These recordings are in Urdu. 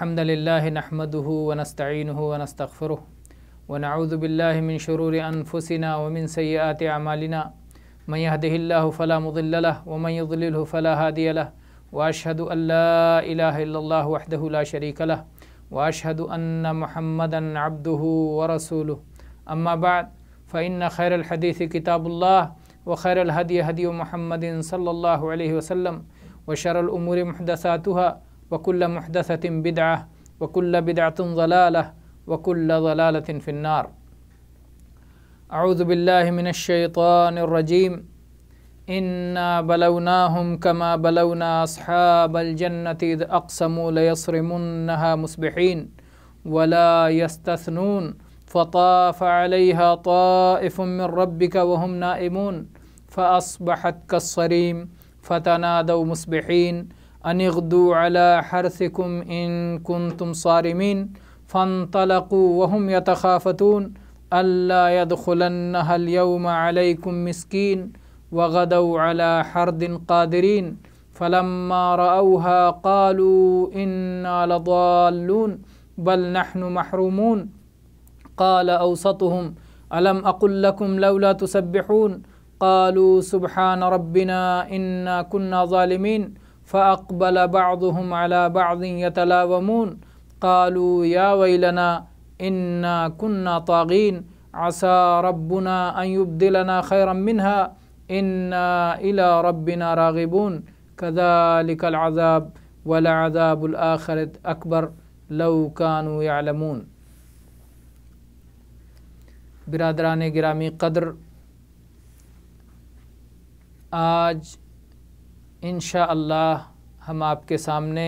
الحمد لله نحمده ونستعينه ونستغفره ونعوذ بالله من شرور أنفسنا ومن سيئات أعمالنا من يهده الله فلا مضل له ومن يضلله فلا هادي له وأشهد أن لا إله إلا الله وحده لا شريك له وأشهد أن محمدا عبده ورسوله أما بعد فإن خير الحديث كتاب الله وخير الهدي هدي محمد صلى الله عليه وسلم وشر الأمور محدثاتها وكل محدثة بدعة وكل بدعة ضلالة وكل ضلالة في النار. أعوذ بالله من الشيطان الرجيم. إنا بلوناهم كما بلونا أصحاب الجنة إذ أقسموا ليصرمنها مصبحين ولا يستثنون فطاف عليها طائف من ربك وهم نائمون فأصبحت كالصريم فتنادوا مصبحين أن اغدوا على حرثكم إن كنتم صارمين فانطلقوا وهم يتخافتون ألا يدخلنها اليوم عليكم مسكين وغدوا على حرد قادرين فلما رأوها قالوا إنا لضالون بل نحن محرومون قال أوسطهم ألم أقل لكم لولا تسبحون قالوا سبحان ربنا إنا كنا ظالمين فأقبل بعضهم على بعض يتلاومون قالوا يا ويلنا إنا كنا طاغين عسى ربنا أن يبدلنا خيرا منها إنا إلى ربنا راغبون كذلك العذاب ولعذاب الآخرة أكبر لو كانوا يعلمون. برادران گرامی قدر، آج انشاءاللہ ہم آپ کے سامنے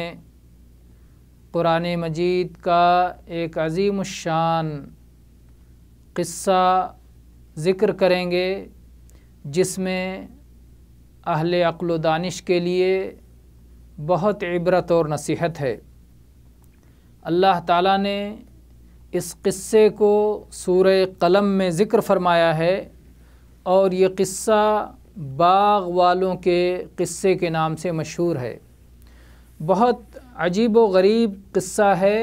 قرآن مجید کا ایک عظیم الشان قصہ ذکر کریں گے جس میں اہل عقل و دانش کے لیے بہت عبرت اور نصیحت ہے. اللہ تعالیٰ نے اس قصے کو سورہ قلم میں ذکر فرمایا ہے اور یہ قصہ باغ والوں کے قصے کے نام سے مشہور ہے. بہت عجیب و غریب قصہ ہے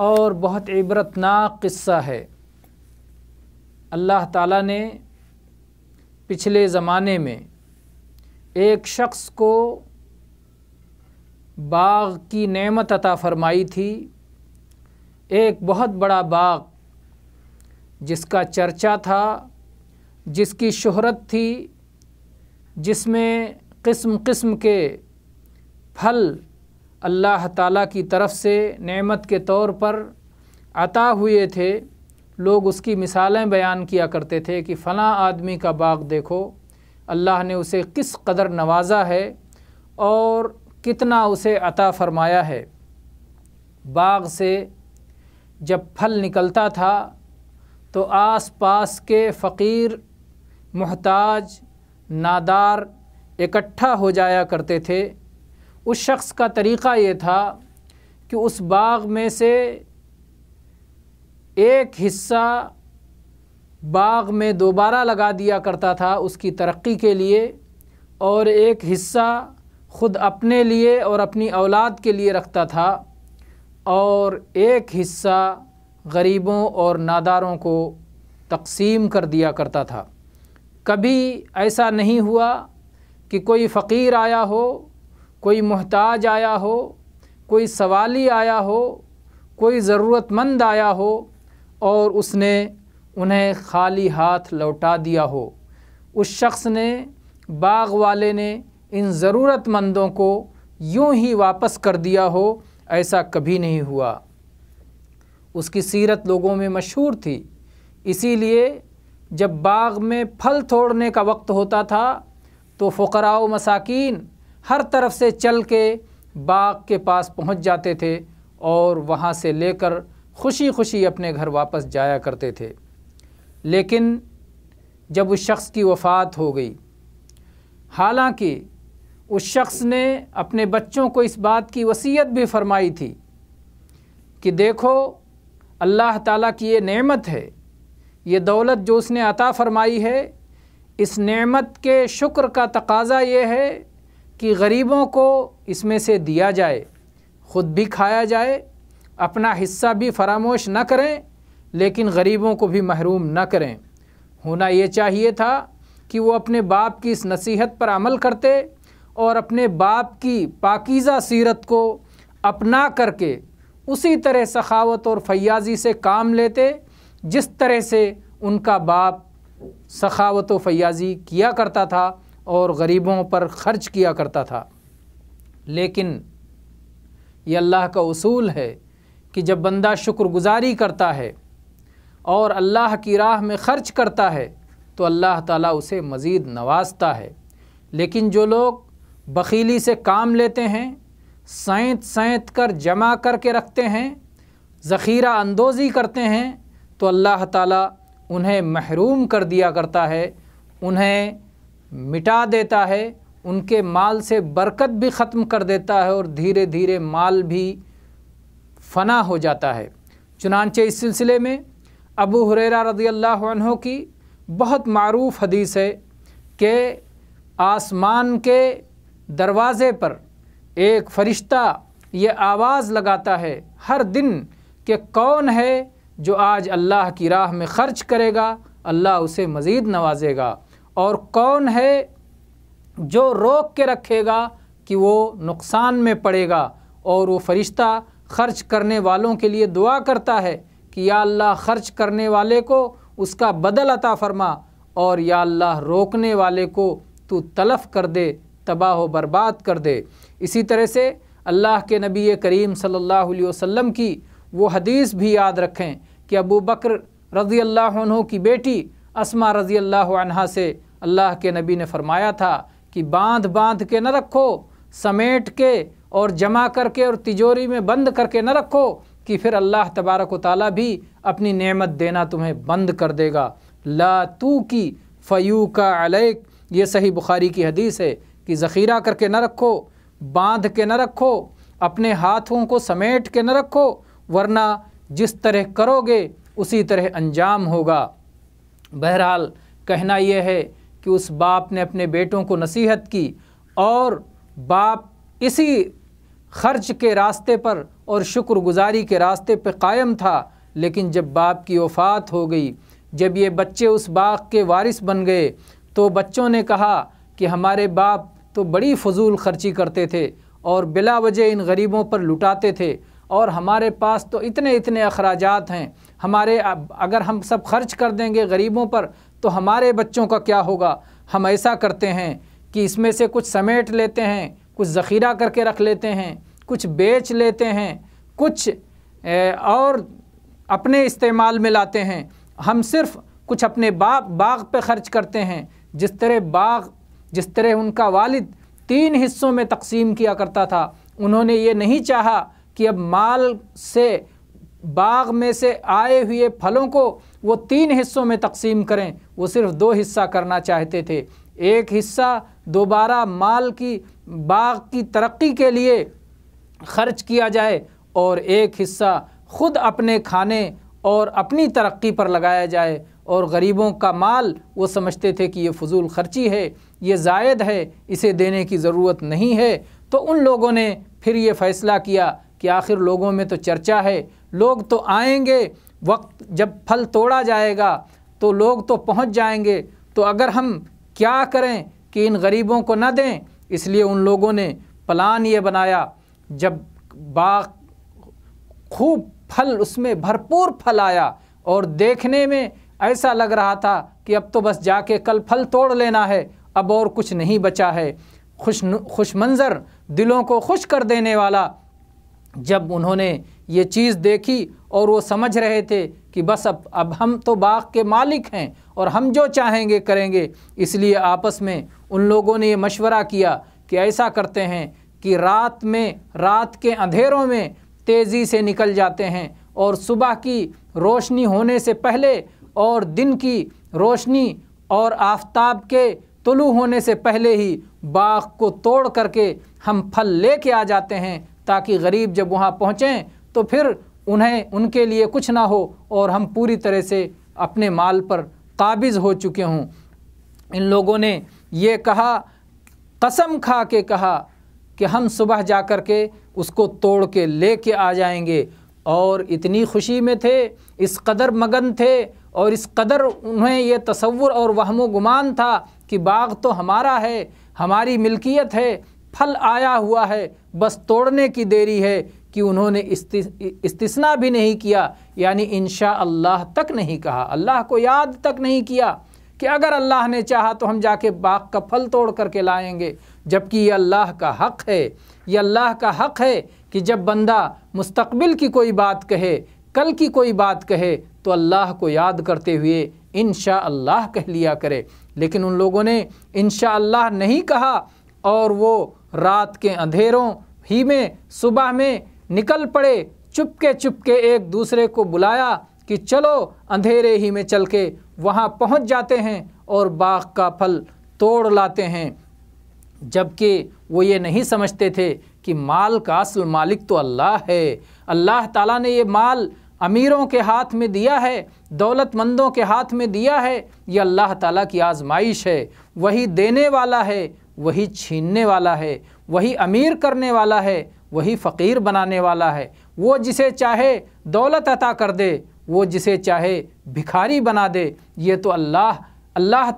اور بہت عبرتناک قصہ ہے. اللہ تعالیٰ نے پچھلے زمانے میں ایک شخص کو باغ کی نعمت عطا فرمائی تھی، ایک بہت بڑا باغ جس کا چرچا تھا، جس کی شہرت تھی، جس میں قسم قسم کے پھل اللہ تعالیٰ کی طرف سے نعمت کے طور پر عطا ہوئے تھے. لوگ اس کی مثالیں بیان کیا کرتے تھے کہ فلاں آدمی کا باغ دیکھو، اللہ نے اسے کس قدر نوازا ہے اور کتنا اسے عطا فرمایا ہے. باغ سے جب پھل نکلتا تھا تو آس پاس کے فقیر، محتاج، نادار اکٹھا ہو جایا کرتے تھے. اس شخص کا طریقہ یہ تھا کہ اس باغ میں سے ایک حصہ باغ میں دوبارہ لگا دیا کرتا تھا اس کی ترقی کے لیے، اور ایک حصہ خود اپنے لیے اور اپنی اولاد کے لیے رکھتا تھا، اور ایک حصہ غریبوں اور ناداروں کو تقسیم کر دیا کرتا تھا. کبھی ایسا نہیں ہوا کہ کوئی فقیر آیا ہو، کوئی محتاج آیا ہو، کوئی سوالی آیا ہو، کوئی ضرورت مند آیا ہو اور اس نے انہیں خالی ہاتھ لوٹا دیا ہو. اس شخص نے، باغ والے نے ان ضرورت مندوں کو یوں ہی واپس کر دیا ہو، ایسا کبھی نہیں ہوا. اس کی سیرت لوگوں میں مشہور تھی. اسی لیے جب باغ میں پھل توڑنے کا وقت ہوتا تھا تو فقراء و مساکین ہر طرف سے چل کے باغ کے پاس پہنچ جاتے تھے اور وہاں سے لے کر خوشی خوشی اپنے گھر واپس جایا کرتے تھے. لیکن جب اس شخص کی وفات ہو گئی، حالانکہ اس شخص نے اپنے بچوں کو اس بات کی وصیت بھی فرمائی تھی کہ دیکھو اللہ تعالیٰ کی یہ نعمت ہے، یہ دولت جو اس نے عطا فرمائی ہے، اس نعمت کے شکر کا تقاضا یہ ہے کہ غریبوں کو اس میں سے دیا جائے، خود بھی کھایا جائے، اپنا حصہ بھی فراموش نہ کریں، لیکن غریبوں کو بھی محروم نہ کریں۔ ہونا یہ چاہیے تھا کہ وہ اپنے باپ کی اس نصیحت پر عمل کرتے اور اپنے باپ کی پاکیزہ سیرت کو اپنا کر کے اسی طرح سخاوت اور فیاضی سے کام لیتے جس طرح سے ان کا باپ سخاوت و فیاضی کیا کرتا تھا اور غریبوں پر خرچ کیا کرتا تھا۔ لیکن یہ اللہ کا اصول ہے کہ جب بندہ شکر گزاری کرتا ہے اور اللہ کی راہ میں خرچ کرتا ہے تو اللہ تعالیٰ اسے مزید نوازتا ہے۔ لیکن جو لوگ بخیلی سے کام لیتے ہیں، سینت سینت کر جمع کر کے رکھتے ہیں، ذخیرہ اندوزی کرتے ہیں، تو اللہ تعالیٰ انہیں محروم کر دیا کرتا ہے، انہیں مٹا دیتا ہے، ان کے مال سے برکت بھی ختم کر دیتا ہے اور دھیرے دھیرے مال بھی فنا ہو جاتا ہے۔ چنانچہ اس سلسلے میں ابو ہریرہ رضی اللہ عنہ کی بہت معروف حدیث ہے کہ آسمان کے دروازے پر ایک فرشتہ یہ آواز لگاتا ہے ہر دن کہ کون ہے جو آج اللہ کی راہ میں خرچ کرے گا، اللہ اسے مزید نوازے گا، اور کون ہے جو روک کے رکھے گا کہ وہ نقصان میں پڑے گا۔ اور وہ فرشتہ خرچ کرنے والوں کے لیے دعا کرتا ہے کہ یا اللہ خرچ کرنے والے کو اس کا بدل عطا فرما، اور یا اللہ روکنے والے کو تو تلف کر دے، تباہ و برباد کر دے۔ اسی طرح سے اللہ کے نبی کریم صلی اللہ علیہ وسلم کی وہ حدیث بھی یاد رکھیں کہ ابو بکر رضی اللہ عنہ کی بیٹی اسما رضی اللہ عنہا سے اللہ کے نبی نے فرمایا تھا کہ باندھ باندھ کے نہ رکھو، سمیٹ کے اور جمع کر کے اور تجوری میں بند کر کے نہ رکھو کہ پھر اللہ تبارک و تعالیٰ بھی اپنی نعمت دینا تمہیں بند کر دے گا۔ لا تو کی فیو کا علیک، یہ صحیح بخاری کی حدیث ہے کہ ذخیرہ کر کے نہ رکھو، باندھ کے نہ رکھو، اپنے ہاتھوں کو سمیٹ کے نہ رکھو، ورنہ جس طرح کرو گے اسی طرح انجام ہوگا۔ بہرحال کہنا یہ ہے کہ اس باپ نے اپنے بیٹوں کو نصیحت کی اور باپ اسی خرچ کے راستے پر اور شکر گزاری کے راستے پہ قائم تھا، لیکن جب باپ کی وفات ہو گئی، جب یہ بچے اس باغ کے وارث بن گئے تو بچوں نے کہا کہ ہمارے باپ تو بڑی فضول خرچی کرتے تھے اور بلا وجہ ان غریبوں پر لٹاتے تھے، اور ہمارے پاس تو اتنے اتنے اخراجات ہیں، اگر ہم سب خرچ کر دیں گے غریبوں پر تو ہمارے بچوں کا کیا ہوگا؟ ہم ایسا کرتے ہیں کہ اس میں سے کچھ سمیٹ لیتے ہیں، کچھ ذخیرہ کر کے رکھ لیتے ہیں، کچھ بیچ لیتے ہیں، کچھ اور اپنے استعمال میں لاتے ہیں، ہم صرف کچھ اپنے باغ پہ خرچ کرتے ہیں۔ جس طرح ان کا والد 3 حصوں میں تقسیم کیا کرتا تھا، انہوں نے یہ نہیں چاہا کہ اب مال سے باغ میں سے آئے ہوئے پھلوں کو وہ 3 حصوں میں تقسیم کریں، وہ صرف 2 حصہ کرنا چاہتے تھے۔ ایک حصہ دوبارہ باغ کی ترقی کے لیے خرچ کیا جائے اور ایک حصہ خود اپنے کھانے اور اپنی ترقی پر لگایا جائے، اور غریبوں کا مال وہ سمجھتے تھے کہ یہ فضول خرچی ہے، یہ زائد ہے، اسے دینے کی ضرورت نہیں ہے۔ تو ان لوگوں نے پھر یہ فیصلہ کیا کہ آخر لوگوں میں تو چرچا ہے، لوگ تو آئیں گے، وقت جب پھل توڑا جائے گا تو لوگ تو پہنچ جائیں گے، تو اگر ہم کیا کریں کہ ان غریبوں کو نہ دیں۔ اس لیے ان لوگوں نے پلان یہ بنایا، جب باغ خوب پھل، اس میں بھرپور پھل آیا اور دیکھنے میں ایسا لگ رہا تھا کہ اب تو بس جا کے کل پھل توڑ لینا ہے، اب اور کچھ نہیں بچا ہے، خوش منظر، دلوں کو خوش کر دینے والا، جب انہوں نے یہ چیز دیکھی اور وہ سمجھ رہے تھے کہ بس اب ہم تو باغ کے مالک ہیں اور ہم جو چاہیں گے کریں گے، اس لیے آپس میں ان لوگوں نے یہ مشورہ کیا کہ ایسا کرتے ہیں کہ رات کے اندھیروں میں تیزی سے نکل جاتے ہیں اور صبح کی روشنی ہونے سے پہلے اور دن کی روشنی اور آفتاب کے طلوع ہونے سے پہلے ہی باغ کو توڑ کر کے ہم پھل لے کے آ جاتے ہیں، تاکہ غریب جب وہاں پہنچیں تو پھر ان کے لیے کچھ نہ ہو اور ہم پوری طرح سے اپنے مال پر قابض ہو چکے ہوں۔ ان لوگوں نے یہ کہا، قسم کھا کے کہا کہ ہم صبح جا کر کے اس کو توڑ کے لے کے آ جائیں گے، اور اتنی خوشی میں تھے، اس قدر مگن تھے، اور اس قدر انہیں یہ تصور اور وہم و گمان تھا کہ باغ تو ہمارا ہے، ہماری ملکیت ہے، پھل آیا ہوا ہے، بس توڑنے کی دیری ہے، کہ انہوں نے استثناء بھی نہیں کیا، یعنی انشاءاللہ تک نہیں کہا، اللہ کو یاد تک نہیں کیا کہ اگر اللہ نے چاہا تو ہم جا کے باغ کا پھل توڑ کر کے لائیں گے، جبکہ یہ اللہ کا حق ہے، یہ اللہ کا حق ہے کہ جب بندہ مستقبل کی کوئی بات کہے، کل کی کوئی بات کہے، تو اللہ کو یاد کرتے ہوئے انشاءاللہ کہہ لیا کرے۔ لیکن ان لوگوں نے انشاءاللہ نہیں کہا، اور وہ رات کے اندھیروں ہی میں صبح میں نکل پڑے، چپ کے ایک دوسرے کو بلایا کہ چلو اندھیرے ہی میں چل کے وہاں پہنچ جاتے ہیں اور باغ کا پھل توڑ لاتے ہیں، جبکہ وہ یہ نہیں سمجھتے تھے کہ مال کا اصل مالک تو اللہ ہے۔ اللہ تعالیٰ نے یہ مال امیروں کے ہاتھ میں دیا ہے، دولت مندوں کے ہاتھ میں دیا ہے، یہ اللہ تعالیٰ کی آزمائش ہے، وہی دینے والا ہے، وہی چھیننے والا ہے، وہی امیر کرنے والا ہے، وہی فقیر بنانے والا ہے، وہ جسے چاہے دولت عطا کر دے، وہ جسے چاہے بھکاری بنا دے، یہ تو اللہ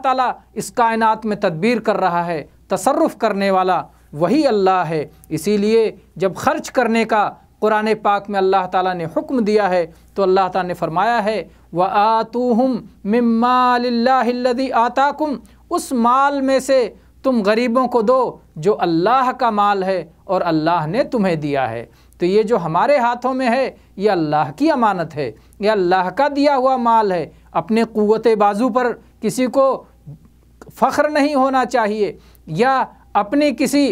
تعالیٰ اس کائنات میں تدبیر کر رہا ہے، تصرف کرنے والا وہی اللہ ہے۔ اسی لیے جب خرچ کرنے کا قرآن پاک میں اللہ تعالیٰ نے حکم دیا ہے تو اللہ تعالیٰ نے فرمایا ہے وَآتُوهُم مِّن مَّالِ اللَّهِ الَّذِي آتَاكُمْ، اس مال میں سے تم غریبوں کو دو جو اللہ کا مال ہے اور اللہ نے تمہیں دیا ہے۔ تو یہ جو ہمارے ہاتھوں میں ہے یہ اللہ کی امانت ہے، یہ اللہ کا دیا ہوا مال ہے۔ اپنے قوت بازو پر کسی کو فخر نہیں ہونا چاہیے، یا اپنی کسی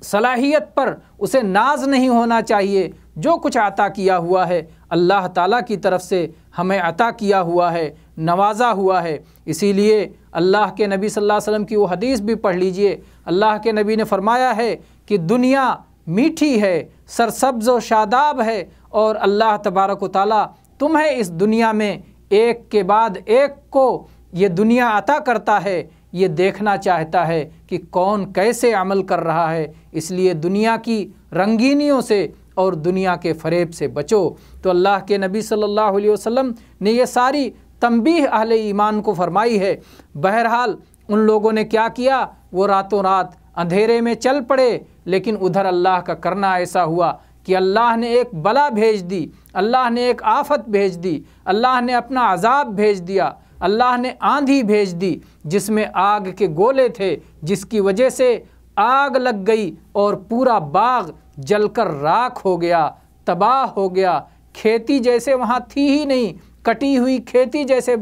صلاحیت پر اسے ناز نہیں ہونا چاہیے۔ جو کچھ عطا کیا ہوا ہے اللہ تعالیٰ کی طرف سے ہمیں عطا کیا ہوا ہے، نوازا ہوا ہے۔ اسی لیے اللہ کے نبی صلی اللہ علیہ وسلم کی وہ حدیث بھی پڑھ لیجئے۔ اللہ کے نبی نے فرمایا ہے کہ دنیا میٹھی ہے، سرسبز و شاداب ہے، اور اللہ تبارک و تعالیٰ تمہیں اس دنیا میں ایک کے بعد ایک کو یہ دنیا عطا کرتا ہے، یہ دیکھنا چاہتا ہے کہ کون کیسے عمل کر رہا ہے۔ اس لیے دنیا کی رنگینیوں سے اور دنیا کے فریب سے بچو۔ تو اللہ کے نبی صلی اللہ علیہ وسلم نے یہ ساری تنبیہ اہل ایمان کو فرمائی ہے۔ بہرحال ان لوگوں نے کیا کیا، وہ راتوں رات اندھیرے میں چل پڑے، لیکن ادھر اللہ کا کرنا ایسا ہوا کہ اللہ نے ایک بلا بھیج دی، اللہ نے ایک آفت بھیج دی، اللہ نے اپنا عذاب بھیج دیا، اللہ نے آندھی بھیج دی جس میں آگ کے گولے تھے، جس کی وجہ سے آگ لگ گئی اور پورا باغ جل کر راکھ ہو گیا، تباہ ہو گیا۔ کھیتی جیسے وہاں تھی ہی نہیں، کٹی ہوئی کھیتی جیسے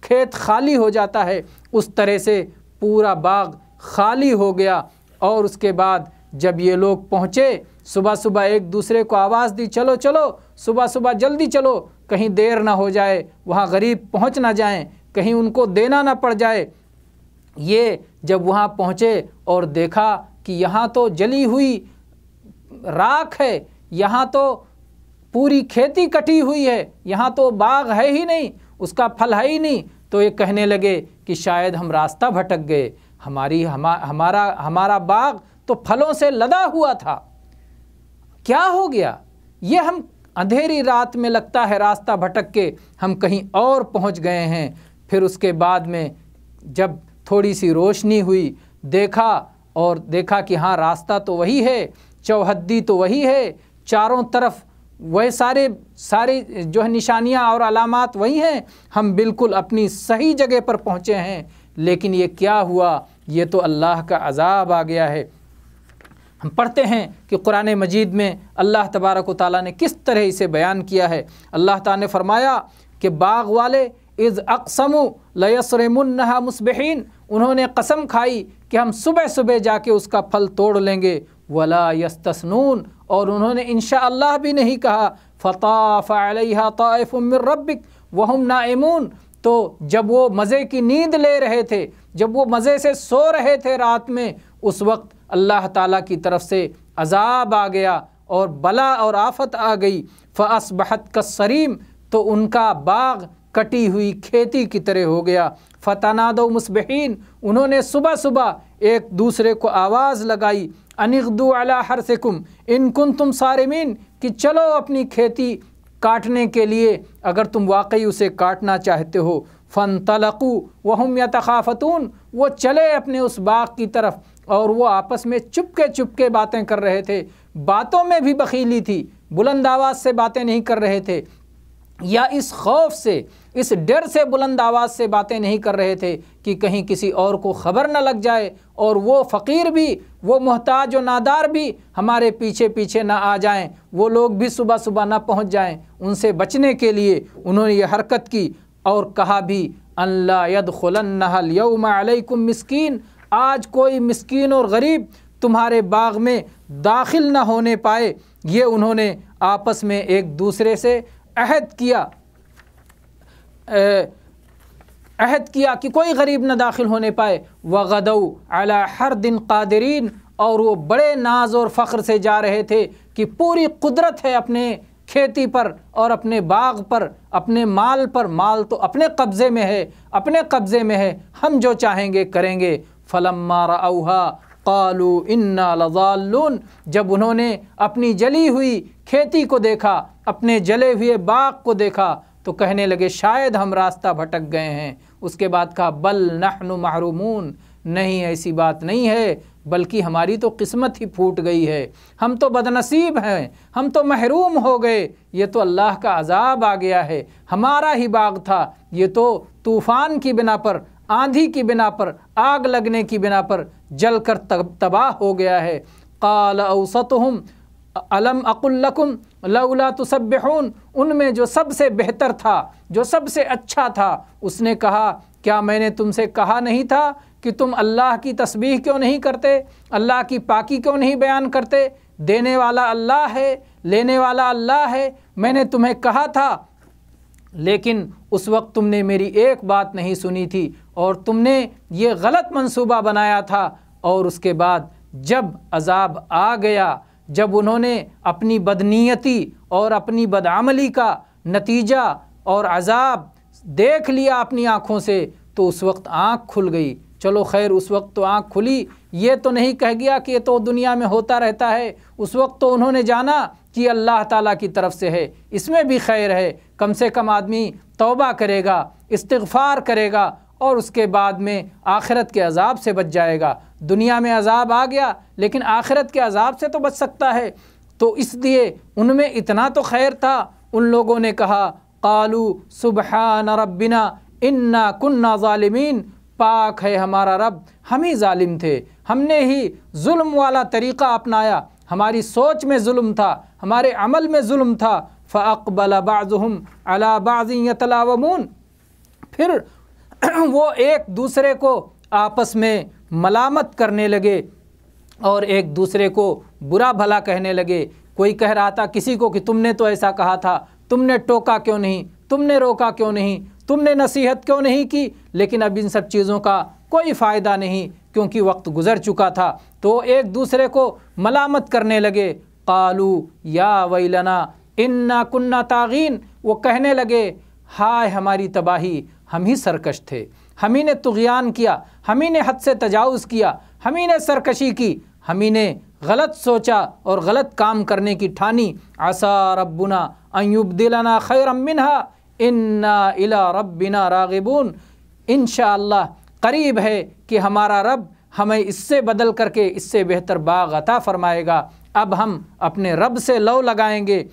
کھیت خالی ہو جاتا ہے، اس طرح سے پورا باغ خالی ہو گیا۔ اور اس کے بعد جب یہ لوگ پہنچے، صبح صبح ایک دوسرے کو آواز دی، چلو چلو صبح صبح جلدی چلو، کہیں دیر نہ ہو جائے، وہاں غریب پہنچ نہ جائیں، کہیں ان کو دینا نہ پڑ جائے۔ یہ جب وہاں پہنچے اور دیکھا کہ یہاں تو جلی ہوئی راکھ ہے، یہاں تو پوری کھیتی کٹی ہوئی ہے، یہاں تو باغ ہے ہی نہیں، اس کا پھل ہے ہی نہیں، تو یہ کہنے لگے کہ شاید ہم راستہ بھٹک گئے، ہمارا باغ تو پھلوں سے لدا ہوا تھا، کیا ہو گیا؟ یہ ہم اندھیری رات میں لگتا ہے راستہ بھٹک کے ہم کہیں اور پہنچ گئے ہیں۔ پھر اس کے بعد میں جب تھوڑی سی روشنی ہوئی، دیکھا کہ ہاں راستہ تو وہی ہے، چوہدی تو وہی ہے، چاروں طرف وہ سارے جو ہے نشانیاں اور علامات وہی ہیں، ہم بالکل اپنی صحیح جگہ پر پہنچے ہیں۔ لیکن یہ کیا ہوا؟ یہ تو اللہ کا عذاب آ گیا ہے۔ ہم پڑھتے ہیں کہ قرآن مجید میں اللہ تبارک و تعالیٰ نے کس طرح اسے بیان کیا ہے۔ اللہ تعالیٰ نے فرمایا کہ باغ والے اذ اقسموا لیصرمنها مصبحین، انہوں نے قسم کھائی کہ ہم صبح صبح جا کے اس کا پھل توڑ لیں گے، ولا یستثنون، اور انہوں نے انشاءاللہ بھی نہیں کہا، فطاف علیہا طائف من ربک وہم نائمون، تو جب وہ مزے کی نیند لے رہے تھے، جب وہ مزے سے سو رہے تھے رات میں، اس وقت اللہ تعالیٰ کی طرف سے عذاب آ گیا اور بلا اور آفت آ گئی، فاصبحت کالصریم، تو ان کا باغ کٹی ہوئی کھیتی کی طرح ہو گیا۔ فتنادوا مصبحین، انہوں نے صبح صبح ایک دوسرے کو آواز لگائی، ان اغدوا علی حرثکم ان کنتم صارمین، کہ چلو اپنی کھیتی کاٹنے کے لیے اگر تم واقعی اسے کاٹنا چاہتے ہو۔ فانطلقوا وهم یتخافتون، وہ چلے اپنے اس باغ کی طرف اور وہ آپس میں چپکے باتیں کر رہے تھے، باتوں میں بھی بخیلی تھی، بلند آواز سے باتیں نہیں کر رہے تھے، یا اس خوف سے، اس ڈر سے بلند آواز سے باتیں نہیں کر رہے تھے کہ کہیں کسی اور کو خبر نہ لگ جائے اور وہ فقیر بھی، وہ محتاج و نادار بھی ہمارے پیچھے پیچھے نہ آ جائیں، وہ لوگ بھی صبح صبح نہ پہنچ جائیں۔ ان سے بچنے کے لیے انہوں نے یہ حرکت کی اور کہا بھی ان لا يدخلنها اليوم علیکم مسکین، آج کوئی مسکین اور غریب تمہارے باغ میں داخل نہ ہونے پائے۔ یہ انہوں نے آپس میں ایک دوسرے سے عہد کیا کہ کوئی غریب نہ داخل ہونے پائے۔ وغدوا علی حرد قادرین، اور وہ بڑے ناز اور فخر سے جا رہے تھے کہ پوری قدرت ہے اپنے کھیتی پر اور اپنے باغ پر، اپنے مال پر، مال تو اپنے قبضے میں ہے، اپنے قبضے میں ہے، ہم جو چاہیں گے کریں گے۔ فلما رأوها قالوا انا لضالون، جب انہوں نے اپنی جلی ہوئی کھیتی کو دیکھا، اپنے جلے ہوئے باغ کو دیکھا تو کہنے لگے شاید ہم راستہ بھٹک گئے ہیں۔ اس کے بعد کہا بل نحن محرومون، نہیں ایسی بات نہیں ہے، بلکہ ہماری تو قسمت ہی پھوٹ گئی ہے، ہم تو بدنصیب ہیں، ہم تو محروم ہو گئے، یہ تو اللہ کا عذاب آ گیا ہے، ہمارا ہی باغ تھا، یہ تو طوفان کی بنا پر، آندھی کی بنا پر، آگ لگنے کی بنا پر جل کر تباہ ہو گیا ہے۔ قال اوسطہم الم اقل لکم لولا تسبحون، ان میں جو سب سے بہتر تھا، جو سب سے اچھا تھا، اس نے کہا کیا میں نے تم سے کہا نہیں تھا کہ تم اللہ کی تسبیح کیوں نہیں کرتے، اللہ کی پاکی کیوں نہیں بیان کرتے؟ دینے والا اللہ ہے، لینے والا اللہ ہے، میں نے تمہیں کہا تھا، لیکن اس وقت تم نے میری ایک بات نہیں سنی تھی اور تم نے یہ غلط منصوبہ بنایا تھا۔ اور اس کے بعد جب عذاب آ گیا، جب انہوں نے اپنی بدنیتی اور اپنی بدعملی کا نتیجہ اور عذاب دیکھ لیا اپنی آنکھوں سے، تو اس وقت آنکھ کھل گئی۔ چلو خیر، اس وقت تو آنکھ کھلی، یہ تو نہیں کہہ گیا کہ یہ تو دنیا میں ہوتا رہتا ہے، اس وقت تو انہوں نے جانا کہ اللہ تعالیٰ کی طرف سے ہے، اس میں بھی خیر ہے، کم سے کم آدمی توبہ کرے گا، استغفار کرے گا اور اس کے بعد میں آخرت کے عذاب سے بچ جائے گا۔ دنیا میں عذاب آ گیا لیکن آخرت کے عذاب سے تو بچ سکتا ہے، تو اس لیے ان میں اتنا تو خیر تھا۔ ان لوگوں نے کہا قالوا سبحان ربنا انا كنا ظالمین، پاک ہے ہمارا رب، ہم ہی ظالم تھے، ہم نے ہی ظلم والا طریقہ اپنایا، ہماری سوچ میں ظلم تھا، ہمارے عمل میں ظلم تھا۔ فاقبل بعضهم على بعض يتلاومون، پھر وہ ایک دوسرے کو آپس میں ملامت کرنے لگے اور ایک دوسرے کو برا بھلا کہنے لگے۔ کوئی کہہ رہا تھا کسی کو کہ تم نے تو ایسا کہا تھا، تم نے ٹوکا کیوں نہیں، تم نے روکا کیوں نہیں، تم نے نصیحت کیوں نہیں کی؟ لیکن اب ان سب چیزوں کا کوئی فائدہ نہیں کیونکہ وقت گزر چکا تھا، تو ایک دوسرے کو ملامت کرنے لگے۔ قالوا یا ویلنا انا كنا طاغین، وہ کہنے لگے ہائے ہماری تباہی، ہم ہی سرکش تھے، ہم ہی نے طغیان کیا، ہم ہی نے حد سے تجاوز کیا، ہم ہی نے سرکشی کی، ہم ہی نے غلط سوچا اور غلط کام کرنے کی ٹھانی۔ عسى ربنا ان يبدلنا خيرا منها انا الى ربنا راغبون، انشاءاللہ قریب ہے کہ ہمارا رب ہمیں اس سے بدل کر کے اس سے بہتر باغ عطا فرمائے گا، اب ہم اپنے رب سے لو لگائیں گے۔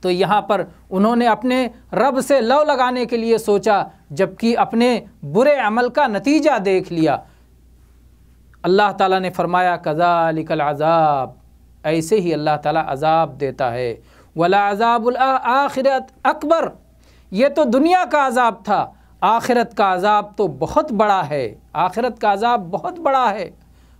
تو یہاں پر انہوں نے اپنے رب سے لو لگانے کے لیے سوچا، جبکہ اپنے برے عمل کا نتیجہ دیکھ لیا۔ اللہ تعالیٰ نے فرمایا کذالک العذاب، ایسے ہی اللہ تعالیٰ عذاب دیتا ہے۔ ولعذاب الآخرۃ اکبر، یہ تو دنیا کا عذاب تھا، آخرت کا عذاب تو بہت بڑا ہے، آخرت کا عذاب بہت بڑا ہے۔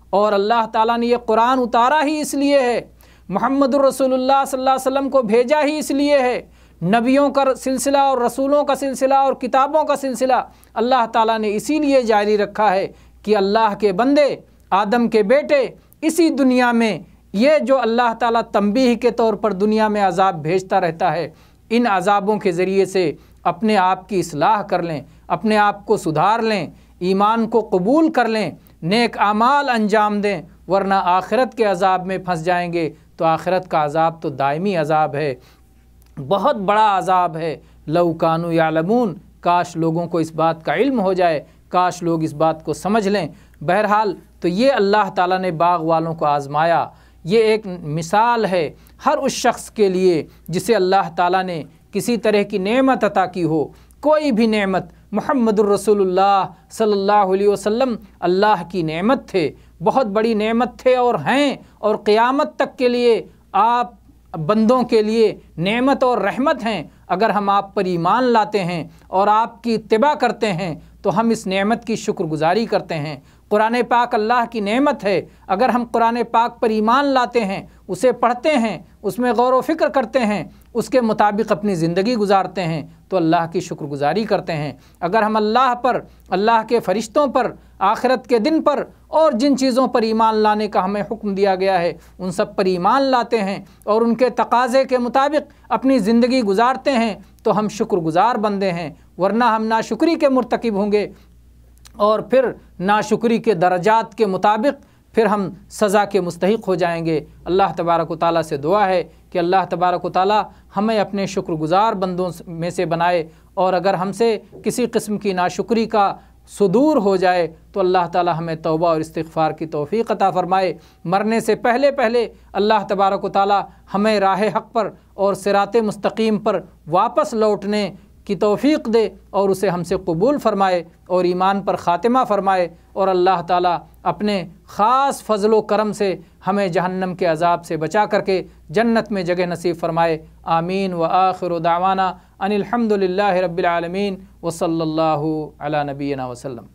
اور اللہ تعالیٰ نے یہ قرآن اتارا ہی اس لیے ہے، محمد الرسول اللہ صلی اللہ علیہ وسلم کو بھیجا ہی اس لیے ہے، نبیوں کا سلسلہ اور رسولوں کا سلسلہ اور کتابوں کا سلسلہ اللہ تعالیٰ نے اسی لیے جاری رکھا ہے کہ اللہ کے بندے، آدم کے بیٹے، اسی دنیا میں یہ جو اللہ تعالیٰ تنبیہ کے طور پر دنیا میں عذاب بھیجتا رہتا ہے، ان عذابوں کے ذریعے سے اپنے آپ کی اصلاح کر لیں، اپنے آپ کو سدھار لیں، ایمان کو قبول کر لیں، نیک اعمال انجام دیں، ورنہ آخرت کے عذاب میں پھنس جائیں گے تو آخرت کا عذاب تو دائمی عذاب ہے، بہت بڑا عذاب ہے۔ لو کانوا یعلمون، کاش لوگوں کو اس بات کا علم ہو جائے، کاش لوگ اس بات کو سمجھ لیں۔ بہرحال تو یہ اللہ تعالیٰ نے باغ والوں کو آزمایا، یہ ایک مثال ہے ہر اس شخص کے لیے جسے اللہ تعالیٰ نے کسی طرح کی نعمت عطا کی ہو، کوئی بھی نعمت۔ محمد الرسول اللہ صلی اللہ علیہ وسلم اللہ کی نعمت تھے، بہت بڑی نعمت تھے اور ہیں، اور قیامت تک کے لیے آپ بندوں کے لیے نعمت اور رحمت ہیں۔ اگر ہم آپ پر ایمان لاتے ہیں اور آپ کی اتباع کرتے ہیں تو ہم اس نعمت کی شکر گزاری کرتے ہیں۔ قرآن پاک اللہ کی نعمت ہے، اگر ہم قرآن پاک پر ایمان لاتے ہیں، اسے پڑھتے ہیں، اس میں غور و فکر کرتے ہیں، اس کے مطابق اپنی زندگی گزارتے ہیں تو اللہ کی شکر گزاری کرتے ہیں۔ اگر ہم اللہ پر، اللہ کے فرشتوں پر، آخرت کے دن پر اور جن چیزوں پر ایمان لانے کا ہمیں حکم دیا گیا ہے ان سب پر ایمان لاتے ہیں اور ان کے تقاضے کے مطابق اپنی زندگی گزارتے ہیں تو ہم شکر گزار بندے ہیں، ورنہ ہم ناشکری کے مرتکب ہوں گے اور پھر ناشکری کے درجات کے مطابق پھر ہم سزا کے مستحق ہو جائیں گے۔ اللہ تبارک و تعالیٰ سے دعا ہے کہ اللہ تبارک و تعالیٰ ہمیں اپنے شکر گزار بندوں میں سے بنائے، اور اگر ہم سے کسی قسم کی ناشکری کا صدور ہو جائے تو اللہ تعالیٰ ہمیں توبہ اور استغفار کی توفیق عطا فرمائے۔ مرنے سے پہلے پہلے اللہ تبارک و تعالیٰ ہمیں راہ حق پر اور صراط مستقیم پر واپس لوٹنے کی توفیق دے اور اسے ہم سے قبول فرمائے اور ایمان پر خاتمہ فرمائے، اور اللہ تعالیٰ اپنے خاص فضل و کرم سے ہمیں جہنم کے عذاب سے بچا کر کے جنت میں جگہ نصیب فرمائے۔ آمین۔ وآخر دعوانا ان الحمد للہ رب العالمین وصلی اللہ علی نبینا وسلم۔